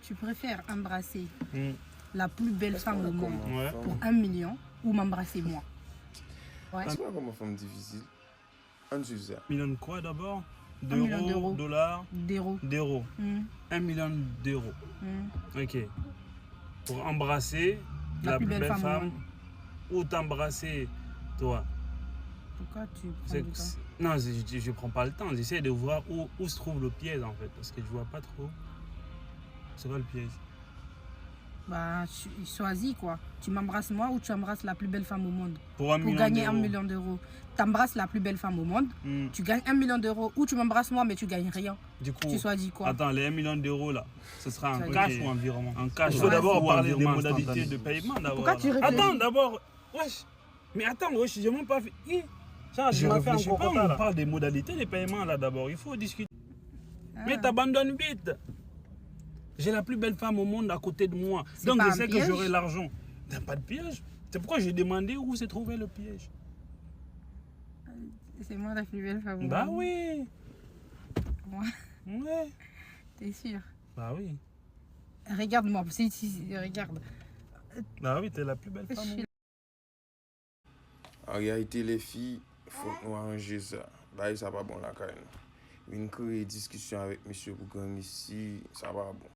Tu préfères embrasser la plus belle femme au monde pour 1 million ou m'embrasser moi? Ouais. C'est pas comme une femme difficile. On se ça. 1 million de quoi d'abord? 1 million D'euros, dollars? D'euros. 1 million d'euros. Ok. Pour embrasser la plus belle femme ou t'embrasser toi? Pourquoi tu prends du temps? Non, je prends pas le temps. J'essaie de voir où se trouve le piège en fait. Parce que je vois pas trop. C'est quoi le piège? Bah, choisis quoi. Tu m'embrasses moi ou tu embrasses la plus belle femme au monde pour gagner 1 million d'euros. Tu embrasses la plus belle femme au monde, tu gagnes 1 million d'euros ou tu m'embrasses moi mais tu gagnes rien. Du coup, tu choisis quoi? Attends, les 1 million d'euros là, ce sera en cash ou en virement? En cash. Il faut d'abord parler des modalités de paiement d'abord. Pourquoi tu réfléchis? Attends, d'abord, wesh. Mais attends, wesh, j'ai même pas fait. Je réfléchis pas, on parle des modalités de paiement là d'abord. Il faut discuter. Mais t'abandonnes vite. J'ai la plus belle femme au monde à côté de moi. Donc je sais que j'aurai l'argent. T'as pas de piège. C'est pourquoi j'ai demandé où s'est trouvé le piège. C'est moi la plus belle femme au monde. Bah oui. Moi. Ouais. T'es sûr? Bah oui. Regarde-moi, regarde. Bah oui, t'es la plus belle femme au monde. En réalité, les filles, il faut nous arranger ça. Bah, ça va pas bon la carrière. Une discussion avec monsieur Bougan ici, ça va bon.